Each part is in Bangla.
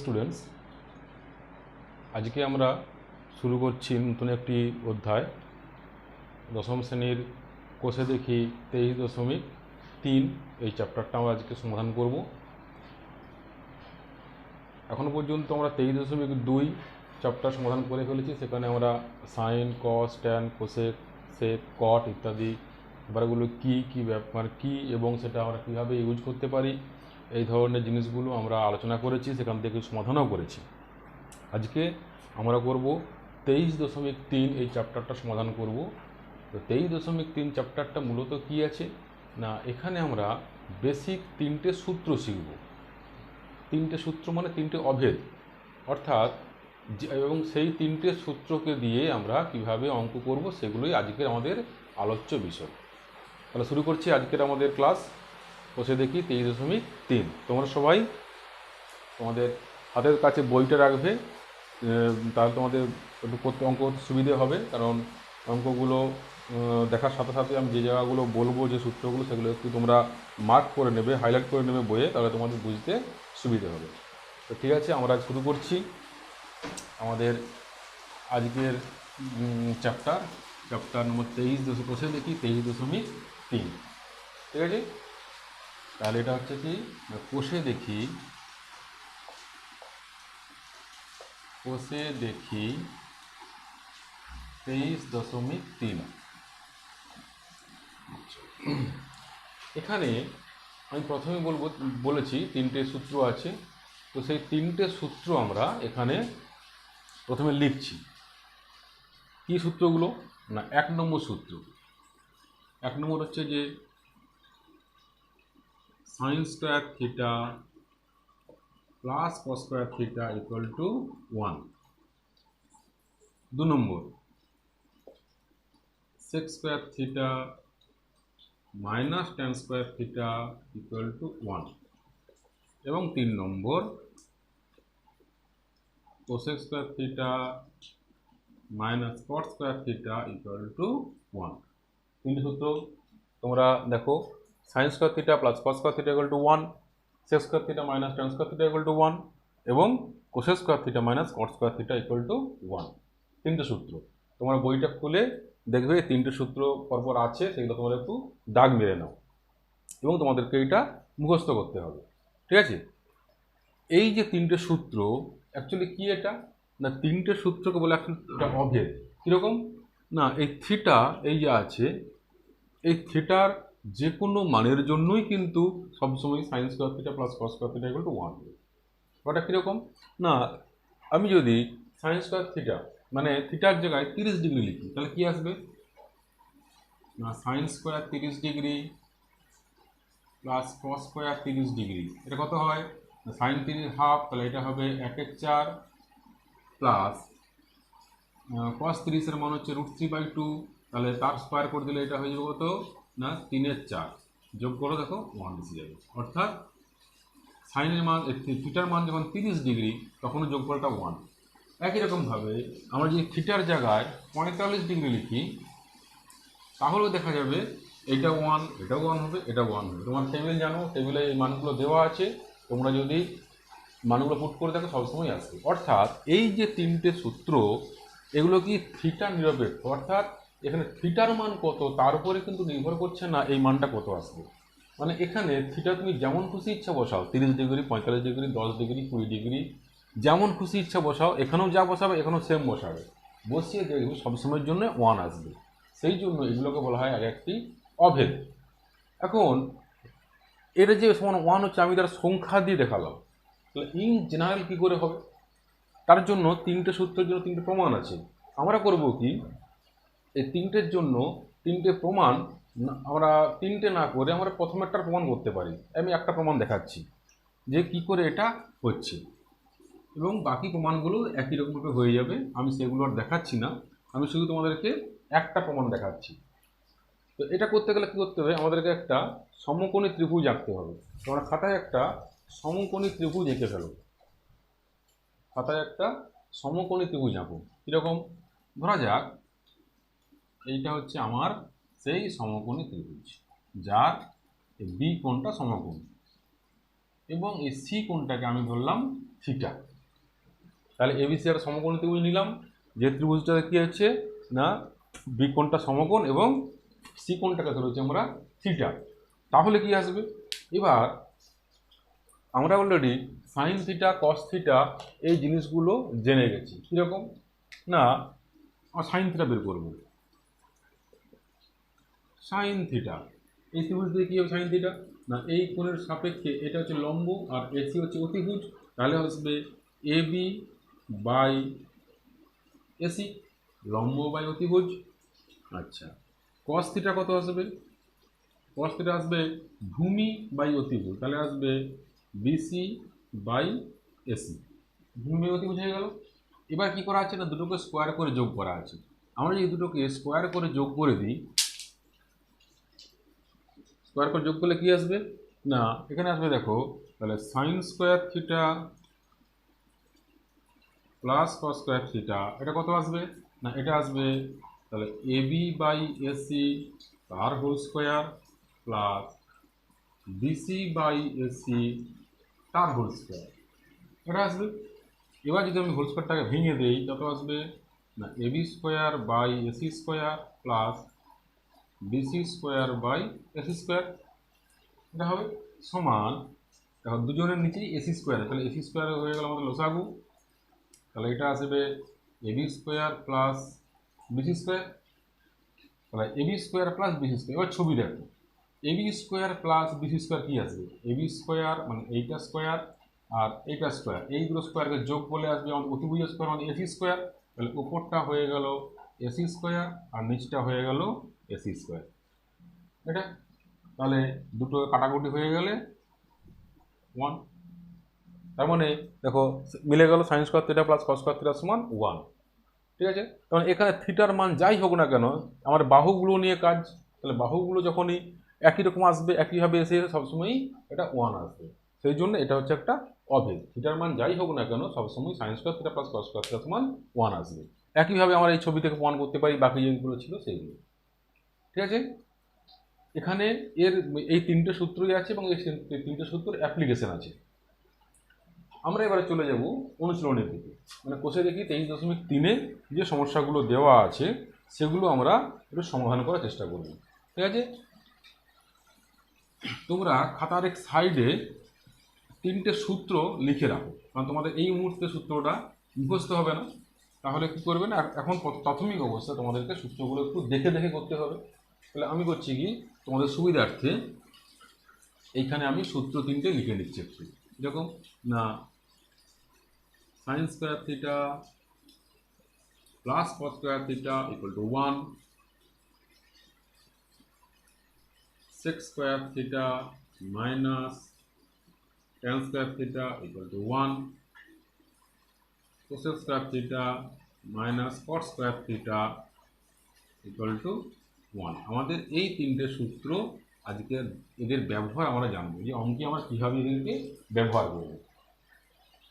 স্টুডেন্টস, আজকে আমরা শুরু করছি নতুন একটি অধ্যায়। দশম শ্রেণীর কোষে দেখি 23.3 এই চ্যাপ্টারটা আমরা আজকে সমাধান করব। এখনো পর্যন্ত আমরা 23.2 চ্যাপ্টার সমাধান করে ফেলেছি। সেখানে আমরা sign, cos, tan, cosec, sec, কট ইত্যাদি ব্যাপারগুলো কী ব্যাপার কী এবং সেটা আমরা কীভাবে ইউজ করতে পারি এই ধরনের জিনিসগুলো আমরা আলোচনা করেছি, সেখান থেকে সমাধানও করেছি। আজকে আমরা করব 23.3 এই চ্যাপ্টারটা সমাধান করব। তো 23.3 চ্যাপ্টারটা মূলত কী আছে না, এখানে আমরা বেসিক 3টে সূত্র শিখব। 3টে সূত্র মানে 3টে অভেদ, অর্থাৎ এবং সেই 3টে সূত্রকে দিয়ে আমরা কিভাবে অঙ্ক করব সেগুলোই আজকের আমাদের আলোচ্য বিষয়। তাহলে শুরু করছি আজকের আমাদের ক্লাস। বসে দেখি 23.3। তোমরা সবাই তোমাদের হাতের কাছে বইটা রাখবে, তাহলে তোমাদের একটু করতে অঙ্ক সুবিধে হবে। কারণ অঙ্কগুলো দেখার সাথে সাথে আমি যে জায়গাগুলো বলবো, যে সূত্রগুলো, সেগুলো একটু তোমরা মার্ক করে নেবে, হাইলাইট করে নেবে বইয়ে, তাহলে তোমাদের বুঝতে সুবিধে হবে। তো ঠিক আছে, আমরা শুরু করছি আমাদের আজকের চ্যাপ্টার নম্বর 23 বসে দেখি 23.3। ঠিক আছে, তাহলে এটা হচ্ছে কি, কোষে দেখি 23.3। এখানে আমি প্রথমে বলেছি 3টে সূত্র আছে। তো সেই 3টে সূত্র আমরা এখানে প্রথমে লিখছি। কি সূত্রগুলো না, 1 নম্বর সূত্র। 1 নম্বর হচ্ছে যে sin square theta plus cos square theta equal to 1। 2 number sec square theta minus tan square theta equal to 1। এবং 3 নম্বর cosec square theta minus cot square theta equal to 1। 3টে সূত্র তোমরা দেখো, sin square theta plus cos square theta equal to 1, sec square theta minus tan square theta equal to 1 এবং cosec square theta minus cot square theta equal to 1। 3টে সূত্র তোমরা বইটা খুলে দেখবে, 3টে সূত্র পরপর আছে, সেগুলো তোমরা একটু দাগ মেরে নাও এবং তোমাদেরকে এটা মুখস্থ করতে হবে। ঠিক আছে, এই যে 3টে সূত্র অ্যাকচুয়ালি কি, এটা না 3টে সূত্রকে বলে একটা অভেদ। কীরকম না, এই থিটা এই যে আছে, এই থিটার যে কোনো মানের জন্যই কিন্তু সবসময় sine square theta plus cos square theta equal to 1। ওটা কীরকম না, আমি যদি সাইন স্কয়ার থিটা মানে থিটার জায়গায় 30 ডিগ্রি লিখি, তাহলে কি আসবে না, sine square 30 degree plus cos square 30 degree, এটা কত হয় সাইন 30 হাফ, তাহলে এটা হবে 1/4 প্লাস cos 30 এর মান হচ্ছে √3/2, তাহলে তার স্কয়ার করে দিলে এটা হয়ে যাবে কত না 3/4, যোগ করে দেখো 1 এসে যাবে। অর্থাৎ সাইনের মান, থিটার মান যখন 30 ডিগ্রি তখনও যোগফলটা 1। একই রকমভাবে আমরা যদি থিটার জায়গায় 45 ডিগ্রি লিখি, তাহলেও দেখা যাবে এটা 1, এটাও 1 হবে, এটা 1 হবে। তোমার টেবিল জানো, টেবিলে এই মানগুলো দেওয়া আছে, তোমরা যদি মানগুলো পুট করে দেখো সবসময় আসবে। অর্থাৎ এই যে 3টে সূত্র, এগুলো কি থিটা নিরপেক্ষ, অর্থাৎ এখানে থিটার মান কত তার উপরে কিন্তু নির্ভর করছে না এই মানটা কত আসবে। মানে এখানে থিটা তুমি যেমন খুশি ইচ্ছা বসাও, 30 ডিগ্রি, 45 ডিগ্রি, 10 ডিগ্রি, 20 ডিগ্রি, যেমন খুশি ইচ্ছা বসাও, এখানেও যা বসাবে এখানেও সেম বসাবে, বসিয়ে দেখবে সবসময়ের জন্য 1 আসবে। সেই জন্য এগুলোকে বলা হয় আর একটি অভেদ। এখন এটা যে সমান 1 হচ্ছে, আমি তার সংখ্যা দিয়ে দেখালাম, তাহলে ইন জেনারেল কী করে হবে, তার জন্য 3টে সূত্রের জন্য 3টে প্রমাণ আছে। আমরা করব কি, এই 3টের জন্য 3টে প্রমাণ আমরা 3টে না করে আমরা প্রথমেরটার প্রমাণ করতে পারি। আমি একটা প্রমাণ দেখাচ্ছি যে কি করে এটা হচ্ছে, এবং বাকি প্রমাণগুলো একই রকমভাবে হয়ে যাবে। আমি সেগুলো আর দেখাচ্ছি না, আমি শুধু তোমাদেরকে একটা প্রমাণ দেখাচ্ছি। তো এটা করতে গেলে কী করতে হবে, আমাদেরকে একটা সমকোণী ত্রিভুজ আঁকতে হবে। তোমরা খাতায় একটা সমকোণী ত্রিভুজ এঁকে ফেলো, খাতায় একটা সমকোণী ত্রিভুজ আঁকো। কীরকম, ধরা যাক এইটা হচ্ছে আমার সেই সমকোণী ত্রিভুজ, যার বি কোণটা সমকোণ এবং এই সি কোণটাকে আমি ধরলাম থিটা। তাহলে এবিসি একটা সমকোণ ত্রিভুজ নিলাম, যে ত্রিভুজটা কি হচ্ছে না বি কোণটা সমকোণ এবং সি কোণটাকে ধরেছি আমরা থিটা। তাহলে কি আসবে, এবার আমরা already sign theta cos theta এই জিনিসগুলো জেনে গেছি। কীরকম না, সাইন থিটা বের করবো। সাইন থিটা এই ত্রিভুজ দিয়ে কী হবে সাইন থিটা না, এই কোণের সাপেক্ষে এটা হচ্ছে লম্ব আর এসি হচ্ছে অতিভুজ, তাহলে আসবে এ বি বাই এসি, লম্ব বাই অতিভুজ। আচ্ছা, কস থিটা কত আসবে, কস থিটা আসবে ভূমি বাই অতিভুজ, তাহলে আসবে বিসি বাই এসি, ভূমি অতিভুজ হয়ে গেল। এবার কি করা আছে না, দুটোকে স্কোয়ার করে যোগ করা আছে। আমরা যদি দুটোকে স্কোয়ার করে যোগ করে দিই, স্কোয়ার করে যোগ করলে কি আসবে না, এখানে আসবে দেখো, তাহলে sine square theta plus cos square theta, এটা কত আসবে না, এটা আসবে তাহলে এ বি বাই এসি তার whole square plus BC by AC তার হোল স্কোয়ার, এটা আসবে। এবার যদি আমি হোল স্কোয়ারটাকে ভেঙে দিই, কত আসবে না, A B square by AC square plus BC square by AC square, এটা হবে সমান, দেখো দুজনের নিচেই এসি স্কোয়ার, তাহলে এসি স্কোয়ার হয়ে গেল আমাদের লসাগু, তাহলে এটা আসবে A B square plus BC square, তাহলে A B square plus BC square. এবার ছবি দেখো, A B square plus BC square কী আসবে, এ বি স্কোয়ার মানে এইটা স্কোয়ার আর এইটা স্কোয়ার, এই দুটো স্কোয়ারকে যোগ করলে আসবে আমাদের অতিভুজ স্কোয়ার মানে এসি স্কোয়ার, তাহলে উপরটা হয়ে গেল এসি স্কোয়ার আর নিচটা হয়ে গেল এসি স্কোয়ার, এটা তাহলে দুটো কাটাকুটি হয়ে গেলে 1, তার মানে দেখো মিলে গেল sign square theta plus cos square theta সমান 1। ঠিক আছে, কারণ এখানে থিটার মান যাই হোক না কেন আমার বাহুগুলো নিয়ে কাজ, তাহলে বাহুগুলো যখনই একই রকম আসবে একইভাবে এসে সবসময়ই এটা 1 আসবে, সেই জন্য এটা হচ্ছে একটা অভেদ, থিটার মান যাই হোক না কেন সবসময় sign square theta plus cos square theta সমান 1 আসবে। একইভাবে আমরা এই ছবি থেকে প্রমাণ করতে পারি বাকি যেগুলো ছিল সেইগুলো। ঠিক আছে, এখানে এর এই তিনটে সূত্রই আছে এবং এই তিনটে সূত্রের অ্যাপ্লিকেশন আছে। আমরা এবারে চলে যাব অনুশীলনের দিকে, মানে কোষে দেখি 23.3-এ যে সমস্যাগুলো দেওয়া আছে সেগুলো আমরা একটু সমাধান করার চেষ্টা করব। ঠিক আছে, তোমরা খাতার এক সাইডে তিনটে সূত্র লিখে রাখো, কারণ তোমাদের এই মুহূর্তে সূত্রটা মুখস্থ হবে না, তাহলে কী করবে না, এখন প্রাথমিক অবস্থা তোমাদেরকে সূত্রগুলো একটু দেখে দেখে করতে হবে। তাহলে আমি করছি কি, তোমাদের সুবিধার্থে এইখানে আমি সূত্র তিনটে লিখে নিচ্ছি একটু, এরকম না, sine square theta plus cos square theta equal to 1, sec square theta minus tan square theta equal to 1, cosec square theta minus cot square theta equal to 1। আমাদের এই তিনটে সূত্র আজকে এদের ব্যবহার আমরা জানবো, যে অঙ্কে আমরা কীভাবে এদেরকে ব্যবহার করব।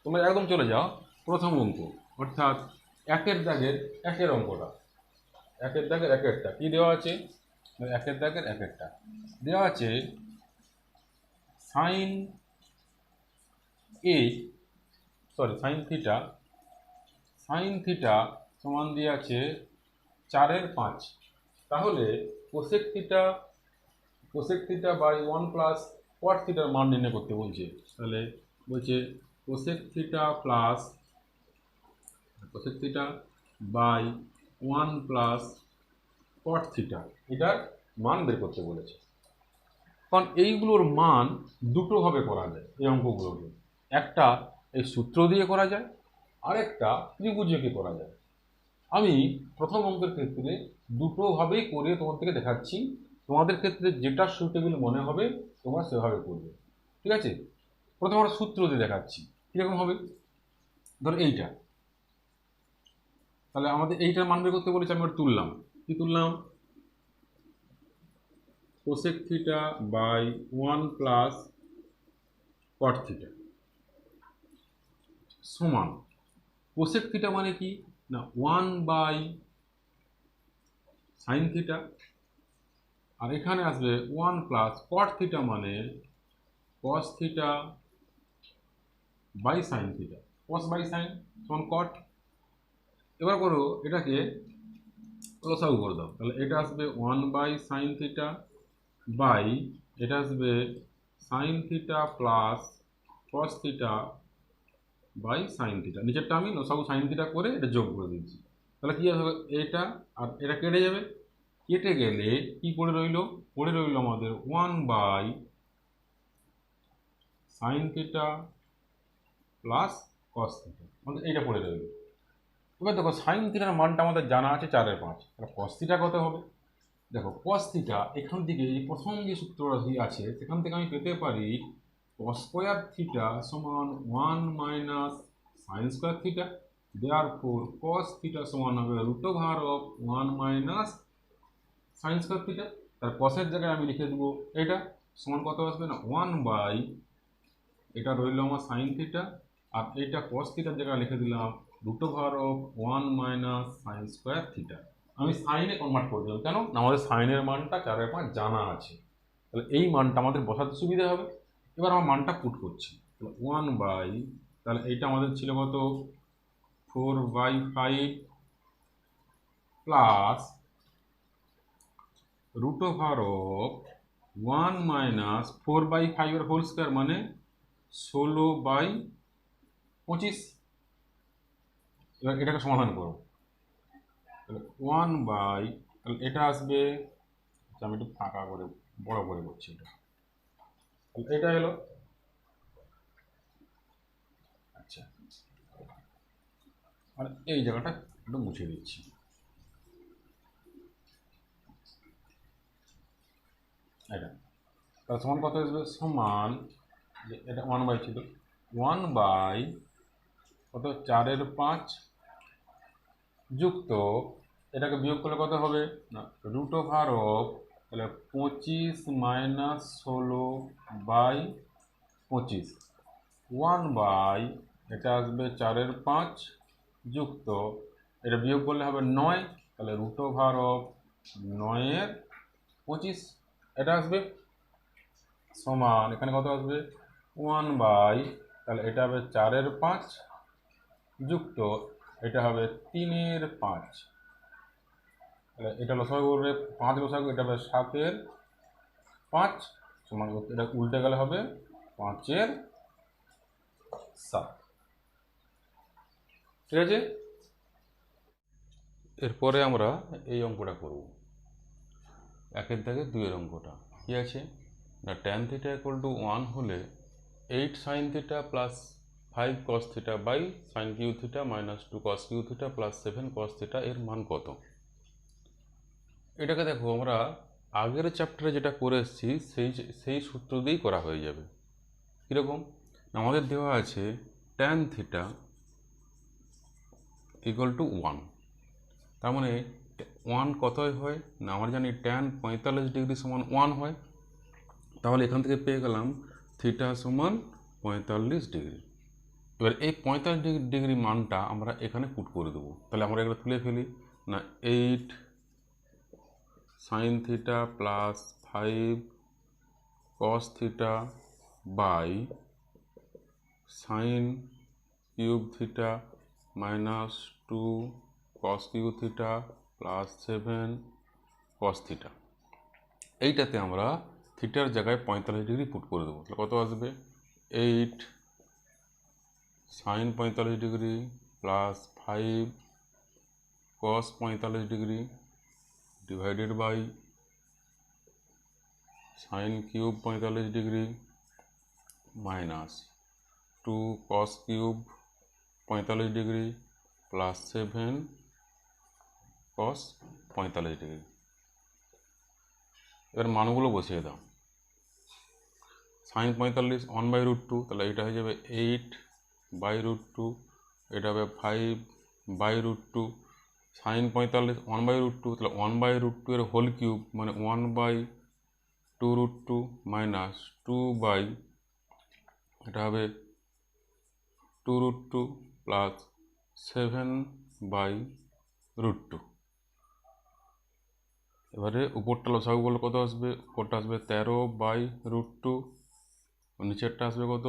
তোমরা একদম চলে যাও প্রথম অঙ্ক, অর্থাৎ একের দাগের একের অঙ্কটা, একের দাগের একেরটা কী দেওয়া আছে, একের দাগের একেরটা দেওয়া আছে সাইন থিটা সমান দিয়ে আছে 4/5, তাহলে cosec theta by 1 plus cot থিটার মান নির্ণয় করতে বলছে। তাহলে বলছে cosec theta by 1 plus cot theta, এটার মান বের করতে বলেছে। কারণ এইগুলোর মান দুটোভাবে করা যায় এই অঙ্কগুলোকে, একটা এই সূত্র দিয়ে করা যায়, আরেকটা ত্রিভুজকে করা যায়। আমি প্রথম অঙ্কের ক্ষেত্রে দুটোভাবেই করে তোমাদেরকে দেখাচ্ছি, তোমাদের ক্ষেত্রে যেটা সুইটেবল মনে হবে তোমরা সেভাবে করবে। ঠিক আছে, প্রথমে আমরা সূত্র দিয়ে দেখাচ্ছি কীরকম হবে। ধরো এইটা, তাহলে আমাদের এইটার মান বের করতে বলেছে, আমি তুললাম, কি তুললাম, cosec theta by 1 plus cot theta সমান, কোসেক থিটা মানে কি না 1 বাই সাইন থিটা, আর এখানে আসবে 1 প্লাস কট থিটা মানে cos theta by sine theta. Cos by sine সমান কট। এবার করো এটাকে লসাগু করে দাও, তাহলে এটা আসবে 1/sin থিটা বাই এটা আসবে sine theta plus cos theta by sine theta. নিচেরটা আমি লসাগু সাইন থিটা করে এটা যোগ করে দিচ্ছি। তাহলে কী হবে, এটা আর এটা কেটে যাবে, কেটে গেলে কি পড়ে রইল, পড়ে রইল আমাদের 1/sin theta plus cos theta, আমাদের এইটা পড়ে রইল। এবার দেখো সাইন থিটার মানটা আমাদের জানা আছে 4/5, তাহলে কস থিটা কত হবে? দেখো কস থিটা এখান থেকে এই প্রথম যে সূত্রটি আছে সেখান থেকে আমি পেতে পারি কস স্কোয়ার থিটা সমান 1 - সাইন স্কোয়ার থিটা, দেয়ারফর কস থিটা সমান হবে √1 - সাইন স্কোয়ার থিটা। তার কসের জায়গায় আমি লিখে দেবো এটা সমান কত আসবে না 1 এটা রইল আমার সাইন থিটা, আর এটা কস থিটার জায়গায় লিখে দিলাম √1 - সাইন স্কোয়ার থিটা। আমি সাইনে কনভার্ট করে দিলাম, কেন না আমাদের সাইনের মানটা 4/5 জানা আছে, তাহলে এই মানটা আমাদের বসাতে সুবিধা হবে। এবার আমার মানটা পুট করছি, তাহলে 1 তাহলে এইটা আমাদের ছিল কত 4/5 প্লাস √1 - 4/5 এর হোল স্কোয়ার মানে 16/25। এবার এটাকে সমাধান করো, তাহলে 1 তাহলে এটা আসবে, আমি একটু ফাঁকা করে বড় করে করছি এটা, তাহলে এটা এলো। আচ্ছা, আর এই জায়গাটা একটু মুছে দিচ্ছি। এটা তার সমান কত আসবে, সমান যে এটা 1 ছিল 1 কত 4/5 যুক্ত এটাকে বিয়োগ করলে কত হবে না √, তাহলে 25 - 16/25 1 এটা আসবে 4/5 যুক্ত এটা বিয়োগ করলে হবে 9, তাহলে √9/25 এটা আসবে সমান এখানে কত আসবে 1 তাহলে এটা হবে 4/5 যুক্ত এটা হবে 3/5, তাহলে এটা লসাগু করবে 5 লসাগু, এটা হবে 7/5 সমান এটা উল্টে গেলে হবে 5/7। ঠিক আছে, এরপরে আমরা এই অঙ্কটা করব, 1 থেকে 2 অঙ্কটা কি আছে না tan থিটা = 1 হলে 8 sin theta plus 5 cos theta by sin cube theta minus 2 cos cube theta plus 7 cos theta এর মান কত? এটাকে দেখো আমরা আগের চ্যাপ্টারে যেটা করে এসেছি সেই সূত্র দিয়েই করা হয়ে যাবে। কীরকম, আমাদের দেওয়া আছে tan থিটা = 1, তার মানে 1 কতই হয় না আমরা জানি tan 45 ডিগ্রি সমান 1 হয়, তাহলে এখান থেকে পেয়ে গেলাম থিটা সমান 45 ডিগ্রি। এবার এই 45 ডিগ্রি মানটা আমরা এখানে পুট করে দেবো, তাহলে আমরা এগুলো তুলে ফেলি না 8 sin theta plus 5 cos theta by sin cube theta minus 2 cos cube theta plus 7 cos theta. এইটাতে আমরা থিটার জায়গায় 45 ডিগ্রি পুট করে দেবো, তাহলে কত আসবে 8 sin 45 degree plus 5 cos 45 degree divided by sin cube 45 degree minus 2 cos cube 45 degree plus 7 cos 45 degree. এবার মানগুলো বসিয়ে দাও, sin 45 1/√2, তাহলে এটা হয়ে যাবে 8/√2, এটা হবে 5/√2, sin 45 1/√2, তাহলে 1/√2 এর হোল কিউব মানে 1/2√2 মাইনাস 2 এটা হবে 2√2 প্লাস 7/√2। এবারে উপরটা লসাগু করলে কত আসবে, উপরটা আসবে 13/√2, নিচেরটা আসবে কত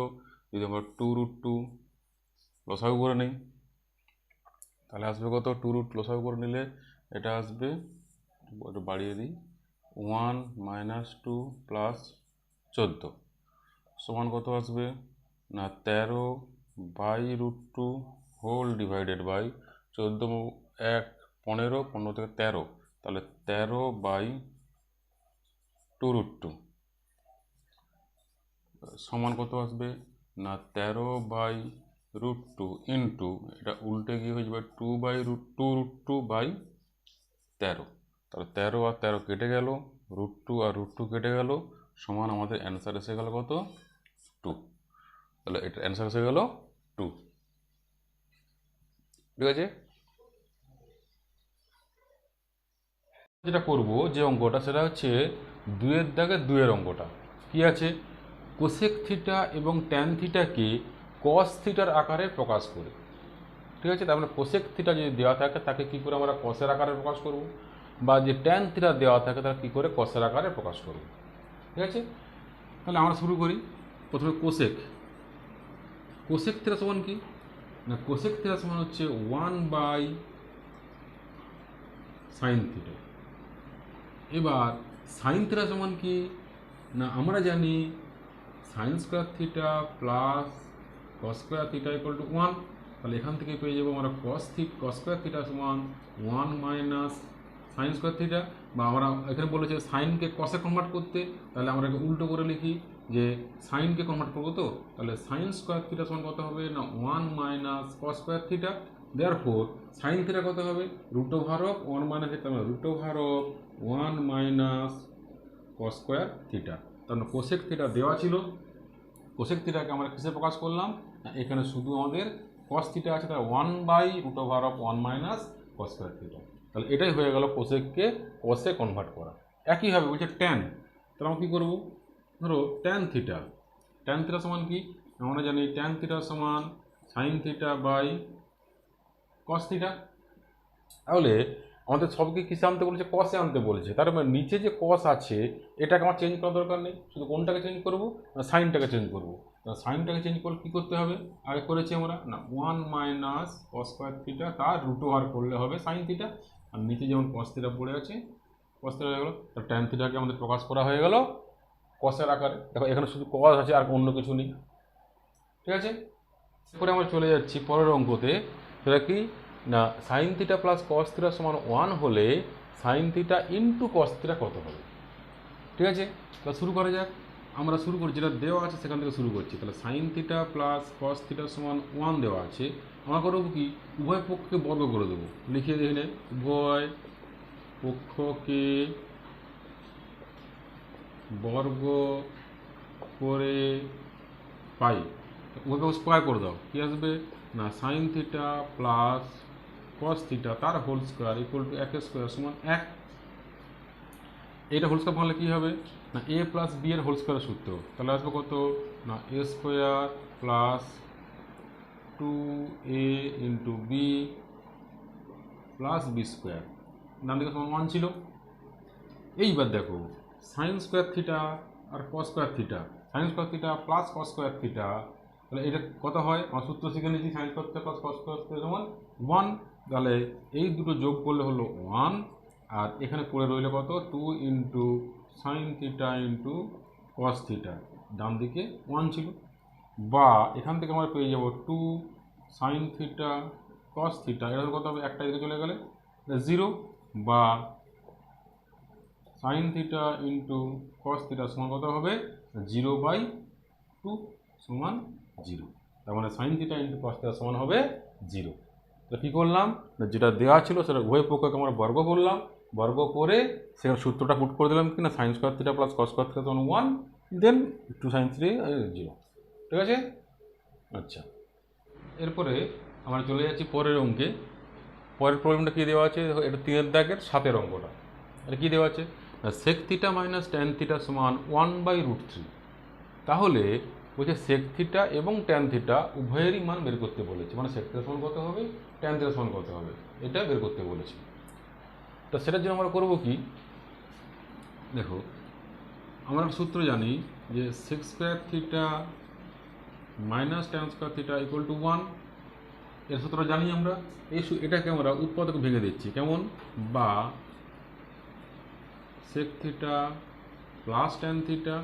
যদি আমরা 2√2 লসাগু করে নেই, তাহলে আসবে কত, 2 রুট লসাগু করে নিলে এটা আসবে, একটু বাড়িয়ে দিই, 1 মাইনাস 2 প্লাস 14 সমান কত আসবে না 13 by root 2 whole divided by 14 1 15 15 থেকে 13, তাহলে 13 বাই 2 রুট 2 সমান কত আসবে না 13 বাই রুট 2 ইন্টু, এটা উল্টে গিয়ে হয়ে যাবে 2 বাই রুট 2 বাই 13, তাহলে 13 আর 13 কেটে গেল, রুট 2 আর রুট 2 কেটে গেল, সমান আমাদের অ্যান্সার এসে গেল কত 2, তাহলে এটা অ্যান্সার এসে গেল 2। ঠিক আছে, যেটা করব যে অঙ্কটা সেটা হচ্ছে 2-এর দাগে 2-এর অঙ্কটা কি আছে, কোসেক থিটা এবং ট্যান থিটাকে কস থিটার আকারে প্রকাশ করে। ঠিক আছে, তার মানে কোসেক থিটা যদি দেওয়া থাকে তাকে কী করে আমরা কসের আকারে প্রকাশ করব, বা যে ট্যান থিটা দেওয়া থাকে তাকে কী করে কসের আকারে প্রকাশ করব। ঠিক আছে, তাহলে আমরা শুরু করি। প্রথমে কোসেক, কোসেক থিটা সমান কি না, কোসেক থিটা সমান হচ্ছে 1 বাই সাইন থিটা। এবার সাইন থিটা সমান কি না, আমরা জানি sign square theta plus cos square theta equal to 1, তাহলে এখান থেকে পেয়ে যাবো আমরা কস স্কোয়ার থিটা সমান 1 মাইনাস সাইন স্কোয়ার থিটা, বা আমরা এখানে বলেছে সাইনকে কসে কনভার্ট করতে, তাহলে আমরা উল্টো করে লিখি যে সাইনকে কনভার্ট করবো, তো তাহলে সাইন স্কোয়ার থিটা সমান কত হবে না 1 minus cos square theta, therefore sine theta কত হবে root over of 1 minus theta, মানে root over of 1 minus cos square theta. তার মানে কোসেক থিটা দেওয়া ছিল, কোসেক থিটাকে আমরা কিসে প্রকাশ করলাম, এখানে শুধু আমাদের কস থিটা আছে, তাহলে 1 by root over of 1 minus cos square theta, তাহলে এটাই হয়ে গেল কোসেককে কসে কনভার্ট করা। একইভাবে বলছে ট্যান, তাহলে আমরা কী করবো, ধরো ট্যান থিটা, ট্যান থিটা সমান কি আমরা জানি ট্যান থিটা সমান sine theta by cos theta, তাহলে আমাদের সবকে কিসে আনতে বলেছে, কসে আনতে বলেছে, তার মানে নিচে যে কস আছে এটাকে আমার চেঞ্জ করার দরকার নেই, শুধু কোনটাকে চেঞ্জ করবো না সাইনটাকে চেঞ্জ করবো। সাইনটাকে চেঞ্জ করলে কী করতে হবে, আগে করেছি আমরা না 1 মাইনাস কস স্কোয়ার থিটা তার রুট ওভার করলে হবে সাইন থিটা, আর নিচে যেমন কস থিটা পড়ে আছে কস থিটা হয়ে গেলো, তার ট্যান থিটাকে আমাদের প্রকাশ করা হয়ে গেল কসের আকারে। দেখো এখানে শুধু কস আছে আর অন্য কিছু নেই। ঠিক আছে, এরপরে আমরা চলে যাচ্ছি পরের অঙ্কতে, সেটা কি না sine theta plus cos theta সমান 1 হলে sign theta into cos theta কত হবে। ঠিক আছে, তাহলে শুরু করা যাক, আমরা শুরু করি যেটা দেওয়া আছে সেখান থেকে শুরু করছি। তাহলে sine theta plus cos theta সমান 1 দেওয়া আছে, আমরা করবো কি উভয় পক্ষকে বর্গ করে দেবো, লিখিয়ে দেখলে উভয় পক্ষকে বর্গ করে পাই, উভয় পক্ষ স্কোয়ার করে দাও, কী আসবে না sine theta plus cos theta তার whole square equal to 1 square সমান 1। এইটা হোল স্কোয়ার ভাঙলে কী হবে না এ প্লাস বি এর হোল স্কোয়ারের সূত্র, তাহলে আসবে কত না a square plus 2a into b plus b square, ডান দিকে সমান 1 ছিল। এইবার দেখো সাইন স্কোয়ার থিটা আর cos square theta, sine square theta plus cos square theta, তাহলে এটা কত হয় আমার সূত্র শিখে নিয়েছি, sign square theta plus cos square theta সমান 1, তাহলে এই দুটো যোগ করলে হলো 1, আর এখানে পড়ে রইল কত 2 into sine theta into cos theta, ডান দিকে 1 ছিল, বা এখান থেকে আমরা পেয়ে যাব 2 সাইন থিটা কস থিটা, এটা কত হবে একটা দিকে চলে গেলে 0, বা sine theta into cos theta সমান কত হবে 0/2 সমান 0, তার মানে sign theta into cos theta সমান হবে 0। তো কী করলাম না যেটা দেওয়া ছিল সেটা উভয় পক্ষকে আমরা বর্গ করলাম, বর্গ করে সেখানে সূত্রটা পুট করে দিলাম কি না sine square theta plus cos square theta সমান 1, দেন 2 সাইন 3 0। ঠিক আছে, আচ্ছা এরপরে আমরা চলে যাচ্ছি পরের অঙ্কে। পরের প্রবলেমটা কী দেওয়া আছে, এটা 3-এর দাগের 7-এর অঙ্কটা, এটা কী দেওয়া আছে sec theta minus tan theta সমান 1/√3, তাহলে বলছে সেক থিটা এবং ট্যান থিটা উভয়েরই মান বের করতে বলেছে, মানে সেক থিটা সমান কত হবে ট্যান থিটা সমান কত হবে এটা বের করতে বলেছে। তো সেটার জন্য আমরা করবো কি, দেখো আমরা সূত্র জানি যে sec square theta minus tan square theta equal to 1, এর সূত্র জানি আমরা। এটাকে আমরা উৎপাদক ভেঙে দিচ্ছি কেমন, বা sec theta plus tan theta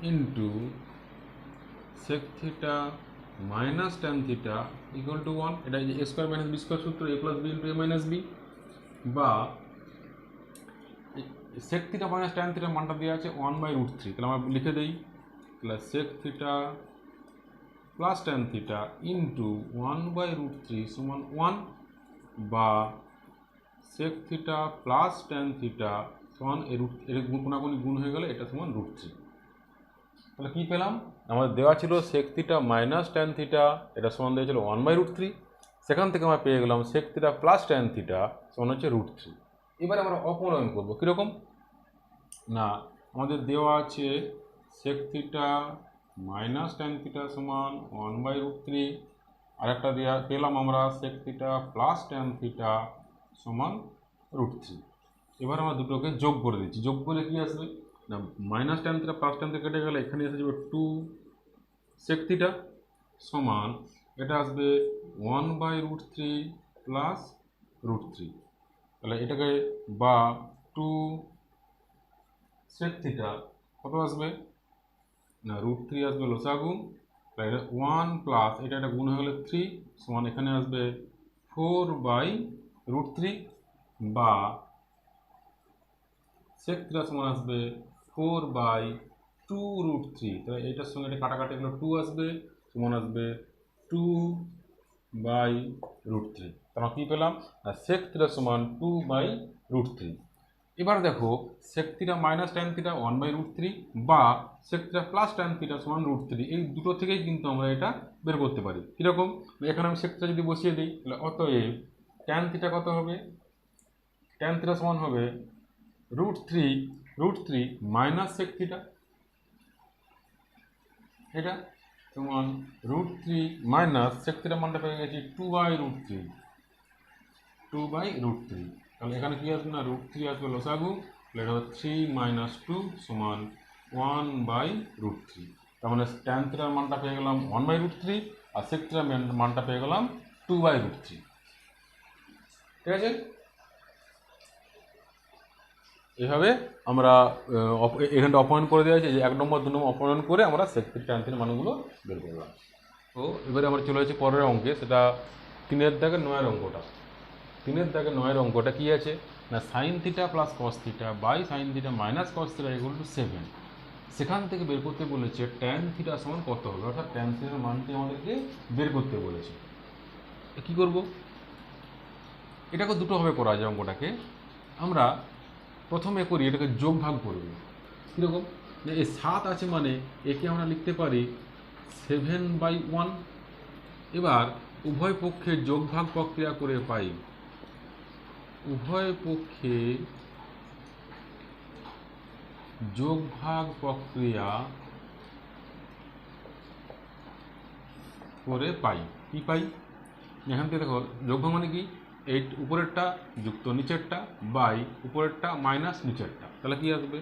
into sec theta minus tan theta equal to 1। এটা a square minus b square সূত্র, a plus b into a minus b. বা সেক থিটা মাইনাস ট্যান থিটার মানটা দেওয়া আছে 1/√3, তাহলে আমরা লিখে দিই, তাহলে sec theta plus tan theta into 1/√3 সমান 1, বা sec theta plus tan theta সমান এর কোনাকুনি গুণ হয়ে গেলে এটা সমান √3। তাহলে কী পেলাম, আমাদের দেওয়া ছিল sec theta minus tan theta, এটা সমান দেওয়া ছিল 1/√3। সেখান থেকে আমরা পেয়ে গেলাম sec theta plus tan theta সমান হচ্ছে √3। এবারে আমরা অপনয়ন করবো কীরকম না, আমাদের দেওয়া আছে sec theta minus tan theta সমান 1/√3, আরেকটা দেওয়া পেলাম আমরা sec theta plus tan theta সমান √3। এবার আমরা দুটোকে যোগ করে দিচ্ছি, যোগ করলে কী আসবে না, minus tan theta plus tan theta কেটে গেলে এখানে এসে যাবে 2 সেক থিটা সমান এটা আসবে 1/√3 প্লাস √3। তাহলে এটাকে বা 2 সেক থিটা কত আসবে না √3 আসবে লসাগু, তাহলে এটা 1 প্লাস এটা একটা গুণ হয়ে গেলে 3 সমান এখানে আসবে 4/√3, বা সেক থিটা সমান আসবে 4/2√3। তাহলে এটার সঙ্গে এটা কাটাকাটি গেলে 2 আসবে, সমান আসবে 2/√3। তাহলে কী পেলাম না সেক থিটা সমান 2/√3। এবার দেখো sec theta minus tan theta 1/√3 বা sec theta plus tan theta সমান √3, এই দুটো থেকেই কিন্তু আমরা এটা বের করতে পারি। কীরকম, এখানে আমি সেক থিটা যদি বসিয়ে দিই, তাহলে অতএব ট্যান থিটা কত হবে, ট্যান থিটা সমান হবে √3 মাইনাস সেক থিটা, এটা সমান √3 মাইনাস সেক থিটা মানটা পেয়ে গেছি 2/√3। তাহলে এখানে কী আসবে না √3 আসবে লসাগু, তাহলে এটা হবে 3 - 2 সমান 1/√3। তার মানে ট্যান থিটার মানটা পেয়ে গেলাম 1/√3 আর সেক থিটার মানটা পেয়ে গেলাম 2/√3। ঠিক আছে, এভাবে আমরা এখানটা অপনয়ন করে দেওয়া হয়েছে, যে 1 নম্বর 2 নম্বর অপনয়ন করে আমরা সেক থিটা ট্যান থিটার মানগুলো বের করলাম। তো এবারে আমরা চলে যাচ্ছি পরের অঙ্কে, সেটা 3-এর দাগের 9-এর অঙ্কটা। 3-এর দাগের 9-এর অঙ্কটা কী আছে না, sine theta plus cos theta by sine theta minus cos theta equal to 7। সেখান থেকে বের করতে বলেছে ট্যান থিটা সমান কত হবে, অর্থাৎ ট্যান থিটার মানটি আমাদেরকে বের করতে বলেছে। কী করব, এটাকে দুটোভাবে করা যায় অঙ্কটাকে। আমরা প্রথমে করি এটাকে যোগ ভাগ করব। কীরকম, যে এই 7 আছে মানে একে আমরা লিখতে পারি 7/1। এবার উভয় পক্ষে যোগ ভাগ প্রক্রিয়া করে পাই, উভয় পক্ষে যোগ ভাগ প্রক্রিয়া করে পাই, কি পাই এখান থেকে দেখো, যোগভাগ মানে কি, এই উপরেরটা যুক্ত নিচেরটা বাই উপরেরটা মাইনাস নিচেরটা, তাহলে কি আসবে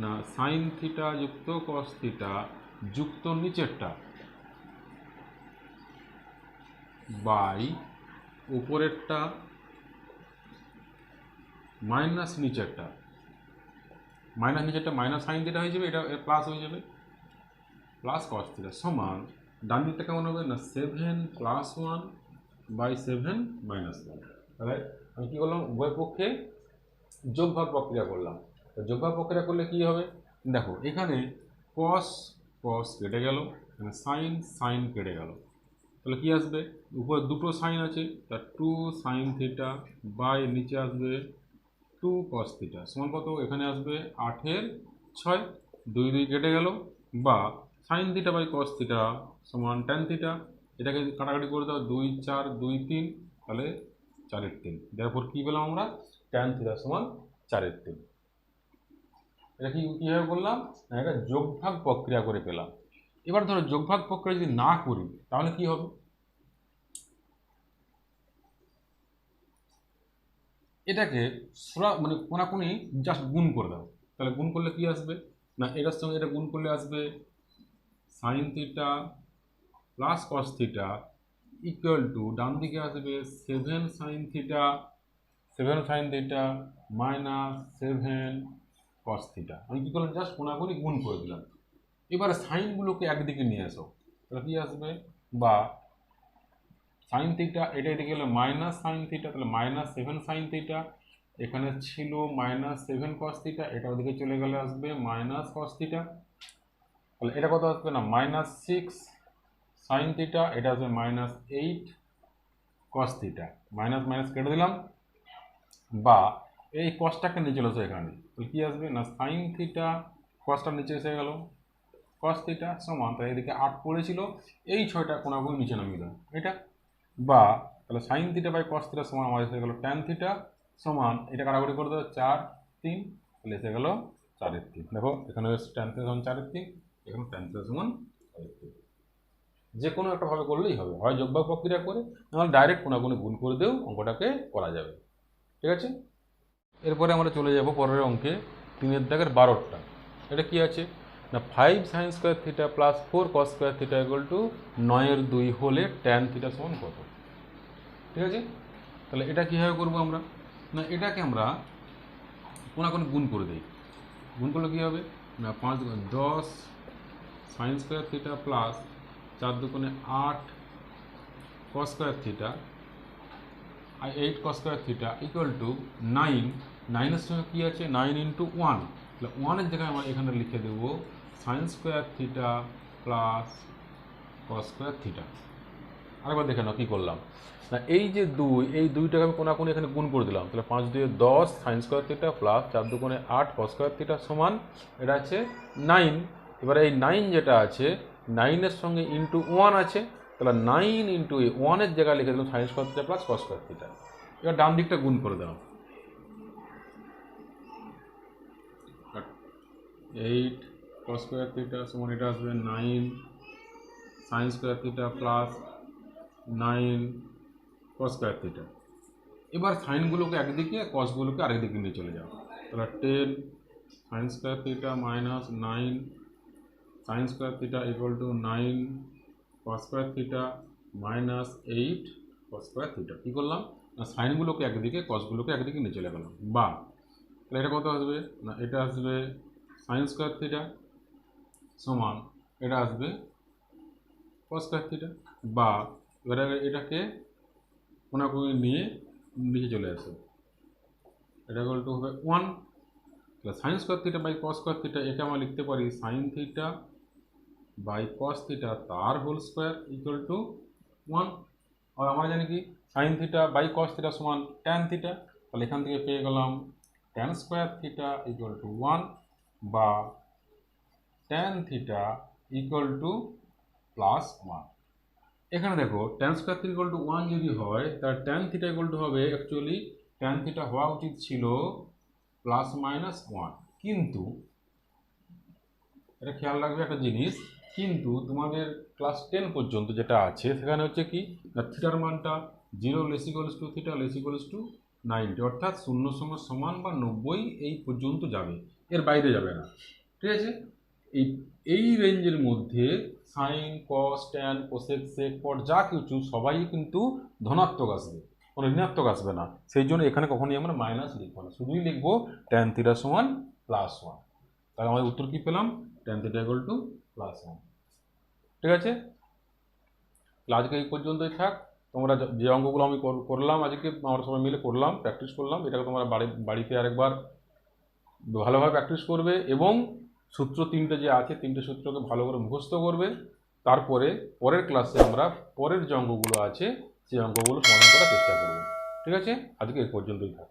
না সাইন থিটা যুক্ত কস থিটা যুক্ত নিচেরটা বাই উপরেরটা মাইনাস নিচেরটা, মাইনাস নিচেরটা মাইনাস সাইন থিটা হয়ে যাবে, এটা প্লাস হয়ে যাবে প্লাস কস থিটা সমান ডান দিকটা কেমন হবে না 7 + 1/7 - 1। তাহলে আমি কী করলাম, উভয় পক্ষে যোগভাগ প্রক্রিয়া করলাম। তো যোগভাগ প্রক্রিয়া করলে কী হবে দেখো, এখানে কস কস কেটে গেল, এখানে সাইন সাইন কেটে গেল, তাহলে কী আসবে, উপরে দুটো সাইন আছে, তার 2 সাইন থিটা বাই নিচে আসবে 2 কস থিটা সমান কত, এখানে আসবে 8-এর 6, 2 2 কেটে গেল, বা sine theta by cos theta সমান ট্যান থিটা, এটাকে কাটাকাটি করে দাও, 2 4 2 3, তাহলে 4-এর 3। তারপর কী পেলাম আমরা, ট্যান থিটা সমান 4-এর 3। এটা কীভাবে করলাম না, এটা যোগভাগ প্রক্রিয়া করে পেলাম। এবার ধরো যোগভাগ প্রক্রিয়া যদি না করি তাহলে কি হবে, এটাকে মানে কোনাকুনি জাস্ট গুণ করে দাও, তাহলে গুণ করলে কি আসবে না, এটার সঙ্গে এটা গুণ করলে আসবে sine theta plus cos theta equal to ডান দিকে আসবে 7 sine theta minus 7 cos theta. আমি কী করলাম, জাস্ট কোনাকুনি গুণ করে দিলাম। এবারে সাইনগুলোকে একদিকে নিয়ে আসো, তাহলে কী আসবে, বা সাইন থিটা এটা এদিকে গেলে মাইনাস সাইন থিটা, তাহলে -7 সাইন থিটা, এখানে ছিল -7 কস থিটা, এটা ওদিকে চলে গেলে আসবে মাইনাস কস থিটা। তাহলে এটা কত আসবে না, -6 সাইন থিটা, এটা আসবে -8 কস থিটা, মাইনাস মাইনাস কেটে দিলাম, বা এই কসটাকে নিচে চলে আসে এখানে, তাহলে কী আসবে না সাইন থিটা, কসটা নিচে এসে গেল, কস থিটা সমান, তাহলে এদিকে 8 পড়েছিল, এই 6টা কোনাগুলো নিচে নামিয়ে দাও এটা, বা তাহলে sine theta by cos theta সমান আমার এসে গেলো ট্যান থিটা সমান, এটা কাটাকুটি করে দেবো 4/3, তাহলে এসে গেলো 4/3। দেখো এখানে ট্যান থিটা সমান 4/3, এখানে ট্যান থিটা সমান 4/3। যে কোনো একটা ভাবে করলেই হবে, হয় যোগভাগ প্রক্রিয়া করে, নাহলে ডাইরেক্ট কোনাকুনি গুণ করে দিয়েও অঙ্কটাকে করা যাবে। ঠিক আছে, এরপরে আমরা চলে যাব পরের অঙ্কে 3 দাগের 12টা। এটা কি আছে না, 5 সাইন স্কোয়ার থিটা প্লাস 4 কস স্কোয়ার থিটা ইকুয়াল টু 9/2 হলে ট্যান থিটা সমান কত। ঠিক আছে, তাহলে এটা কীভাবে করবো আমরা, না এটাকে আমরা কোনাকুনি গুণ করে দিই। গুণ করলে কী হবে না, 5 × 10 sine square theta plus 4 × 2 = 8 cos square theta আর 8 cos square theta equal to 9। 9-এর সঙ্গে কী আছে, 9 × 1, তাহলে 1-এর জায়গায় আমরা এখানে লিখে দেবো sign square theta plus cos square theta. আরেকবার দেখে নাও কী করলাম না, এই যে 2, এই 2টাকে আমি কোনাকুনি এখানে গুণ করে দিলাম, তাহলে 5 × 2 = 10 sine square theta plus 4 × 2 = 8 cos square theta সমান, এটা আছে 9। এবারে এই 9 যেটা আছে, 9-এর সঙ্গে ইন্টু 1 আছে, তাহলে 9 × 1-এর জায়গায় লিখে দিলাম sign square theta plus cos square theta. এবার ডান দিকটা গুণ করে দাও, 8 কস স্কোয়ার থিটা সমান এটা আসবে 9 sine square theta plus 9 cos square theta. এবার সাইনগুলোকে একদিকে, কসগুলোকে আরেকদিকে নিয়ে চলে যাও, তাহলে 10 sine square theta minus 9 sine square theta equal to 9 cos square theta minus 8 cos square theta. কী করলাম না, সাইনগুলোকে একদিকে, কসগুলোকে একদিকে নিয়ে চলে গেলাম, বা তাহলে এটা কত আসবে না, এটা আসবে সাইন স্কোয়ার থিটা সমান এটা আসবে কস স্কোয়ার থিটা, বা এবারে এটাকে কোনাকুনি নিয়ে নিচে চলে আসে, এটা ইকুয়াল টু হবে 1, তাহলে sine square theta by cos square theta, একে আমরা লিখতে পারি sine theta by cos theta তার হোল স্কোয়ার ইকুয়াল টু 1। আর আমরা জানি কি sine theta by cos theta সমান ট্যান থিটা, তাহলে এখান থেকে পেয়ে গেলাম tan square theta equal to 1, বা tan theta equal to plus 1। এখানে দেখো tan square theta equal to 1 যদি হয়, তার ট্যান থিটা ইকুয়াল টু হবে, অ্যাকচুয়ালি ট্যান থিটা হওয়া উচিত ছিল +-1, কিন্তু এটা খেয়াল রাখবে একটা জিনিস, কিন্তু তোমাদের ক্লাস 10 পর্যন্ত যেটা আছে সেখানে হচ্ছে কি না, থিটার মানটা 0 ≤ থিটা ≤ 90, অর্থাৎ 0 সমান বা 90 এই পর্যন্ত যাবে, এর বাইরে যাবে না। ঠিক আছে, এই রেঞ্জের মধ্যে sine cos tan cosec sec cot যা কিছু সবাই কিন্তু ধনাত্মক আসবে, কোনো ঋণাত্মক আসবে না। সেই জন্য এখানে কখনই আমরা মাইনাস লিখবো না, শুধুই লিখবো ট্যান থিটা সমান +1। তাহলে আমাদের উত্তর কী পেলাম, ট্যান থিটা ইকুয়াল টু +1। ঠিক আছে, আজকে এই পর্যন্তই থাক। তোমরা যে অঙ্কগুলো আমি করলাম আজকে, আমরা সবাই মিলে করলাম, প্র্যাকটিস করলাম, এটাকে তোমরা বাড়িতে আরেকবার ভালোভাবে প্র্যাকটিস করবে, এবং সূত্র 3টে যে আছে 3টে সূত্রকে ভালো করে মুখস্থ করবে। তারপরে পরের ক্লাসে আমরা পরের যে অঙ্কগুলো আছে সেই অঙ্কগুলো সমাধান করার চেষ্টা করব। ঠিক আছে, আজকে এই পর্যন্তই থাক।